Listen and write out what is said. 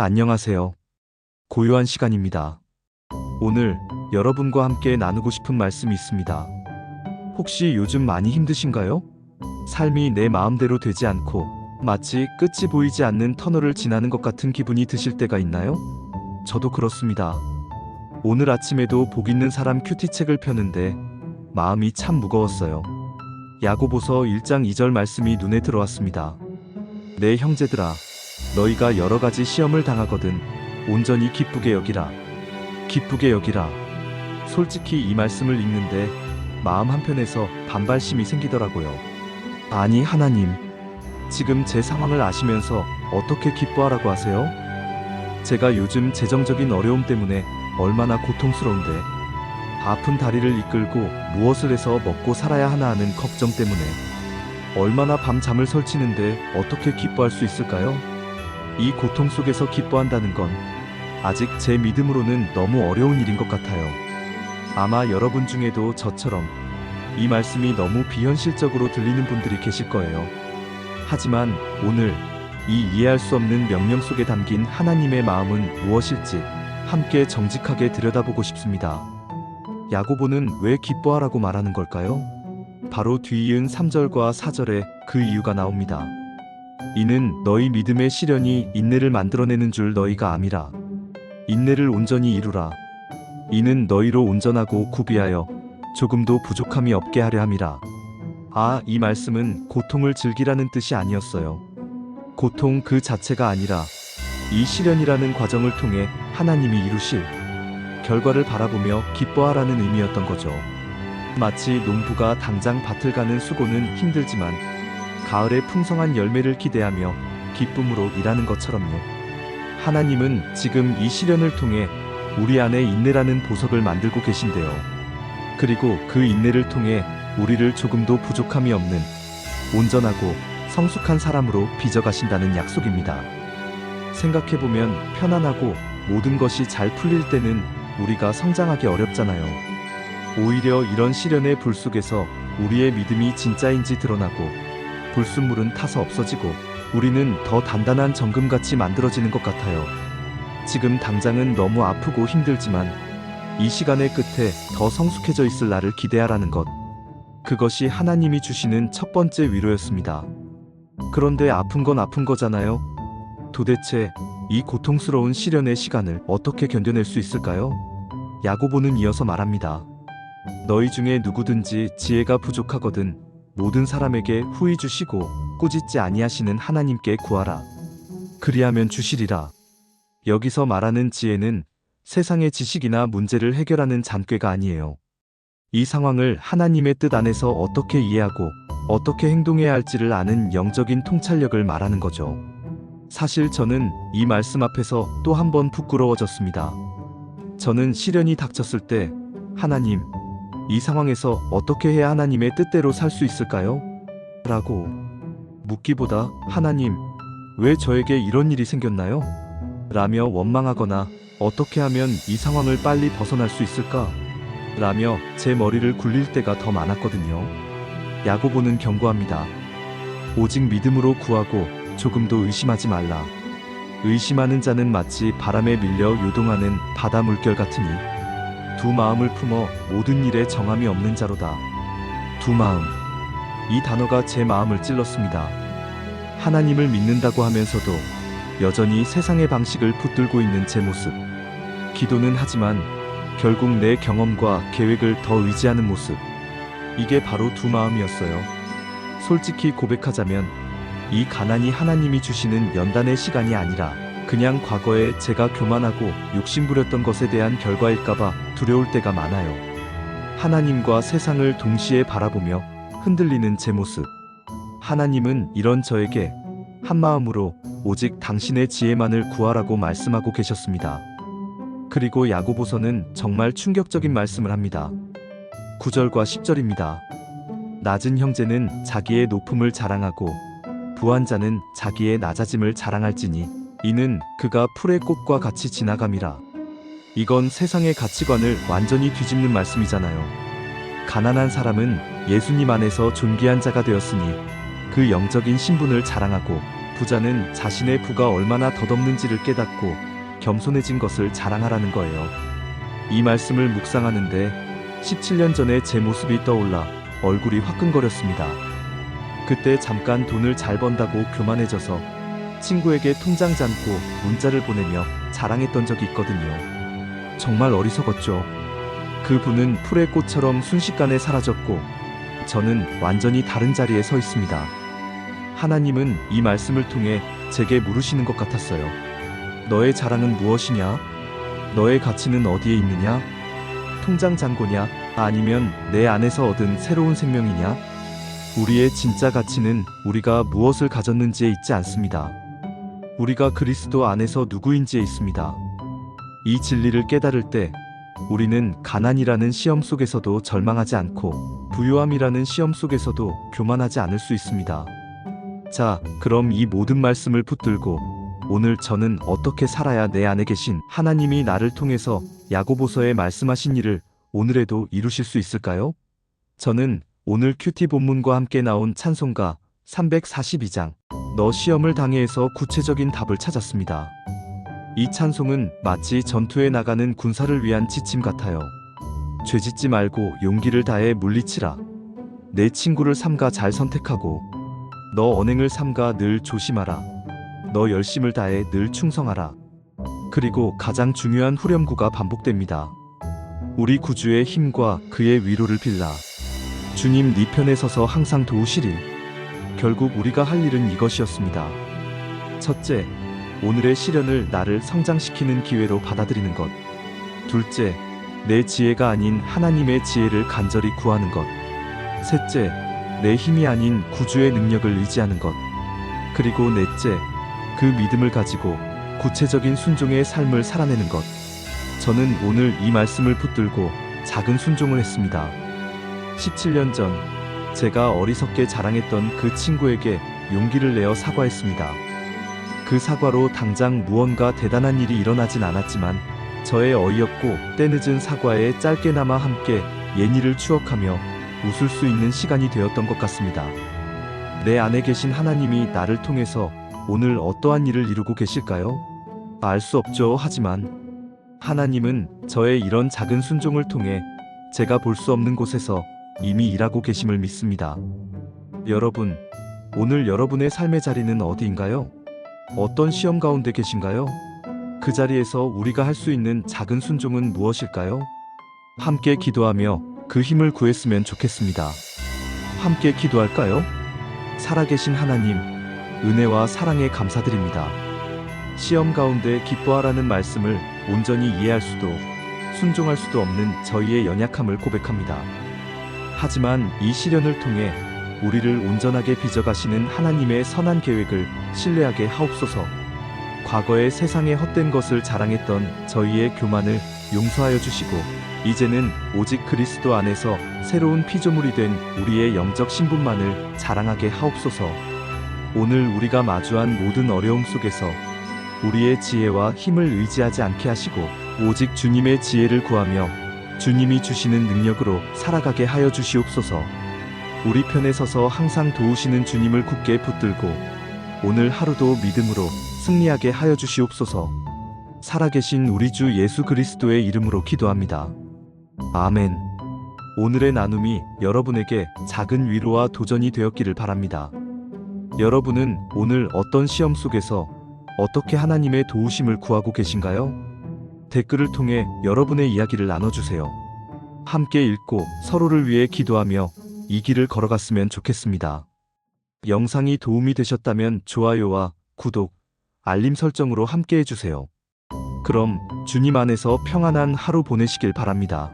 안녕하세요. 고요한 시간입니다. 오늘 여러분과 함께 나누고 싶은 말씀이 있습니다. 혹시 요즘 많이 힘드신가요? 삶이 내 마음대로 되지 않고 마치 끝이 보이지 않는 터널을 지나는 것 같은 기분이 드실 때가 있나요? 저도 그렇습니다. 오늘 아침에도 복 있는 사람 큐티책을 펴는데 마음이 참 무거웠어요. 야고보서 1장 2절 말씀이 눈에 들어왔습니다. 내 형제들아, 너희가 여러 가지 시험을 당하거든 온전히 기쁘게 여기라. 기쁘게 여기라. 솔직히 이 말씀을 읽는데 마음 한편에서 반발심이 생기더라고요. 아니 하나님, 지금 제 상황을 아시면서 어떻게 기뻐하라고 하세요? 제가 요즘 재정적인 어려움 때문에 얼마나 고통스러운데, 아픈 다리를 이끌고 무엇을 해서 먹고 살아야 하나 하는 걱정 때문에 얼마나 밤잠을 설치는데 어떻게 기뻐할 수 있을까요? 이 고통 속에서 기뻐한다는 건 아직 제 믿음으로는 너무 어려운 일인 것 같아요. 아마 여러분 중에도 저처럼 이 말씀이 너무 비현실적으로 들리는 분들이 계실 거예요. 하지만 오늘 이 이해할 수 없는 명령 속에 담긴 하나님의 마음은 무엇일지 함께 정직하게 들여다보고 싶습니다. 야고보는 왜 기뻐하라고 말하는 걸까요? 바로 뒤이은 3절과 4절에 그 이유가 나옵니다. 이는 너희 믿음의 시련이 인내를 만들어내는 줄 너희가 암이라. 인내를 온전히 이루라. 이는 너희로 온전하고 구비하여 조금도 부족함이 없게 하려 함이라. 이 말씀은 고통을 즐기라는 뜻이 아니었어요. 고통 그 자체가 아니라 이 시련이라는 과정을 통해 하나님이 이루실 결과를 바라보며 기뻐하라는 의미였던 거죠. 마치 농부가 당장 밭을 가는 수고는 힘들지만 가을의 풍성한 열매를 기대하며 기쁨으로 일하는 것처럼요. 하나님은 지금 이 시련을 통해 우리 안에 인내라는 보석을 만들고 계신데요. 그리고 그 인내를 통해 우리를 조금도 부족함이 없는 온전하고 성숙한 사람으로 빚어가신다는 약속입니다. 생각해보면 편안하고 모든 것이 잘 풀릴 때는 우리가 성장하기 어렵잖아요. 오히려 이런 시련의 불 속에서 우리의 믿음이 진짜인지 드러나고 불순물은 타서 없어지고 우리는 더 단단한 정금같이 만들어지는 것 같아요. 지금 당장은 너무 아프고 힘들지만 이 시간의 끝에 더 성숙해져 있을 나를 기대하라는 것. 그것이 하나님이 주시는 첫 번째 위로였습니다. 그런데 아픈 건 아픈 거잖아요. 도대체 이 고통스러운 시련의 시간을 어떻게 견뎌낼 수 있을까요? 야고보는 이어서 말합니다. 너희 중에 누구든지 지혜가 부족하거든 모든 사람에게 후히 주시고 꾸짖지 아니하시는 하나님께 구하라. 그리하면 주시리라. 여기서 말하는 지혜는 세상의 지식이나 문제를 해결하는 잔꾀가 아니에요. 이 상황을 하나님의 뜻 안에서 어떻게 이해하고 어떻게 행동해야 할지를 아는 영적인 통찰력을 말하는 거죠. 사실 저는 이 말씀 앞에서 또 한 번 부끄러워졌습니다. 저는 시련이 닥쳤을 때 하나님, 이 상황에서 어떻게 해야 하나님의 뜻대로 살 수 있을까요? 라고 묻기보다 하나님, 왜 저에게 이런 일이 생겼나요? 라며 원망하거나 어떻게 하면 이 상황을 빨리 벗어날 수 있을까? 라며 제 머리를 굴릴 때가 더 많았거든요. 야고보는 경고합니다. 오직 믿음으로 구하고 조금도 의심하지 말라. 의심하는 자는 마치 바람에 밀려 요동하는 바다 물결 같으니 두 마음을 품어 모든 일에 정함이 없는 자로다. 두 마음. 이 단어가 제 마음을 찔렀습니다. 하나님을 믿는다고 하면서도 여전히 세상의 방식을 붙들고 있는 제 모습. 기도는 하지만 결국 내 경험과 계획을 더 의지하는 모습. 이게 바로 두 마음이었어요. 솔직히 고백하자면 이 가난이 하나님이 주시는 연단의 시간이 아니라 그냥 과거에 제가 교만하고 욕심부렸던 것에 대한 결과일까봐 두려울 때가 많아요. 하나님과 세상을 동시에 바라보며 흔들리는 제 모습. 하나님은 이런 저에게 한마음으로 오직 당신의 지혜만을 구하라고 말씀하고 계셨습니다. 그리고 야고보서는 정말 충격적인 말씀을 합니다. 9절과 10절입니다. 낮은 형제는 자기의 높음을 자랑하고 부한 자는 자기의 낮아짐을 자랑할지니 이는 그가 풀의 꽃과 같이 지나감이라. 이건 세상의 가치관을 완전히 뒤집는 말씀이잖아요. 가난한 사람은 예수님 안에서 존귀한 자가 되었으니 그 영적인 신분을 자랑하고 부자는 자신의 부가 얼마나 덧없는지를 깨닫고 겸손해진 것을 자랑하라는 거예요. 이 말씀을 묵상하는데 17년 전에 제 모습이 떠올라 얼굴이 화끈거렸습니다. 그때 잠깐 돈을 잘 번다고 교만해져서 친구에게 통장 잔고 문자를 보내며 자랑했던 적이 있거든요. 정말 어리석었죠. 그 분은 풀의 꽃처럼 순식간에 사라졌고 저는 완전히 다른 자리에 서 있습니다. 하나님은 이 말씀을 통해 제게 물으시는 것 같았어요. 너의 자랑은 무엇이냐? 너의 가치는 어디에 있느냐? 통장 잔고냐? 아니면 내 안에서 얻은 새로운 생명이냐? 우리의 진짜 가치는 우리가 무엇을 가졌는지에 있지 않습니다. 우리가 그리스도 안에서 누구인지에 있습니다. 이 진리를 깨달을 때 우리는 가난이라는 시험 속에서도 절망하지 않고 부유함이라는 시험 속에서도 교만하지 않을 수 있습니다. 자, 그럼 이 모든 말씀을 붙들고 오늘 저는 어떻게 살아야 내 안에 계신 하나님이 나를 통해서 야고보서에 말씀하신 일을 오늘에도 이루실 수 있을까요? 저는 오늘 큐티 본문과 함께 나온 찬송가 342장 너 시험을 당해에서 구체적인 답을 찾았습니다. 이 찬송은 마치 전투에 나가는 군사를 위한 지침 같아요. 죄짓지 말고 용기를 다해 물리치라. 내 친구를 삼가 잘 선택하고 너 언행을 삼가 늘 조심하라. 너 열심을 다해 늘 충성하라. 그리고 가장 중요한 후렴구가 반복됩니다. 우리 구주의 힘과 그의 위로를 빌라. 주님 네 편에 서서 항상 도우시리. 결국 우리가 할 일은 이것이었습니다. 첫째, 오늘의 시련을 나를 성장시키는 기회로 받아들이는 것. 둘째, 내 지혜가 아닌 하나님의 지혜를 간절히 구하는 것. 셋째, 내 힘이 아닌 구주의 능력을 의지하는 것. 그리고 넷째, 그 믿음을 가지고 구체적인 순종의 삶을 살아내는 것. 저는 오늘 이 말씀을 붙들고 작은 순종을 했습니다. 17년 전 제가 어리석게 자랑했던 그 친구에게 용기를 내어 사과했습니다. 그 사과로 당장 무언가 대단한 일이 일어나진 않았지만 저의 어이없고 때늦은 사과에 짧게나마 함께 옛일을 추억하며 웃을 수 있는 시간이 되었던 것 같습니다. 내 안에 계신 하나님이 나를 통해서 오늘 어떠한 일을 이루고 계실까요? 알 수 없죠. 하지만 하나님은 저의 이런 작은 순종을 통해 제가 볼 수 없는 곳에서 이미 일하고 계심을 믿습니다. 여러분, 오늘 여러분의 삶의 자리는 어디인가요? 어떤 시험 가운데 계신가요? 그 자리에서 우리가 할 수 있는 작은 순종은 무엇일까요? 함께 기도하며 그 힘을 구했으면 좋겠습니다. 함께 기도할까요? 살아계신 하나님, 은혜와 사랑에 감사드립니다. 시험 가운데 기뻐하라는 말씀을 온전히 이해할 수도 순종할 수도 없는 저희의 연약함을 고백합니다. 하지만 이 시련을 통해 우리를 온전하게 빚어가시는 하나님의 선한 계획을 신뢰하게 하옵소서. 과거의 세상에 헛된 것을 자랑했던 저희의 교만을 용서하여 주시고 이제는 오직 그리스도 안에서 새로운 피조물이 된 우리의 영적 신분만을 자랑하게 하옵소서. 오늘 우리가 마주한 모든 어려움 속에서 우리의 지혜와 힘을 의지하지 않게 하시고 오직 주님의 지혜를 구하며 주님이 주시는 능력으로 살아가게 하여 주시옵소서. 우리 편에 서서 항상 도우시는 주님을 굳게 붙들고 오늘 하루도 믿음으로 승리하게 하여 주시옵소서. 살아계신 우리 주 예수 그리스도의 이름으로 기도합니다. 아멘. 오늘의 나눔이 여러분에게 작은 위로와 도전이 되었기를 바랍니다. 여러분은 오늘 어떤 시험 속에서 어떻게 하나님의 도우심을 구하고 계신가요? 댓글을 통해 여러분의 이야기를 나눠주세요. 함께 읽고 서로를 위해 기도하며 이 길을 걸어갔으면 좋겠습니다. 영상이 도움이 되셨다면 좋아요와 구독, 알림 설정으로 함께 해주세요. 그럼 주님 안에서 평안한 하루 보내시길 바랍니다.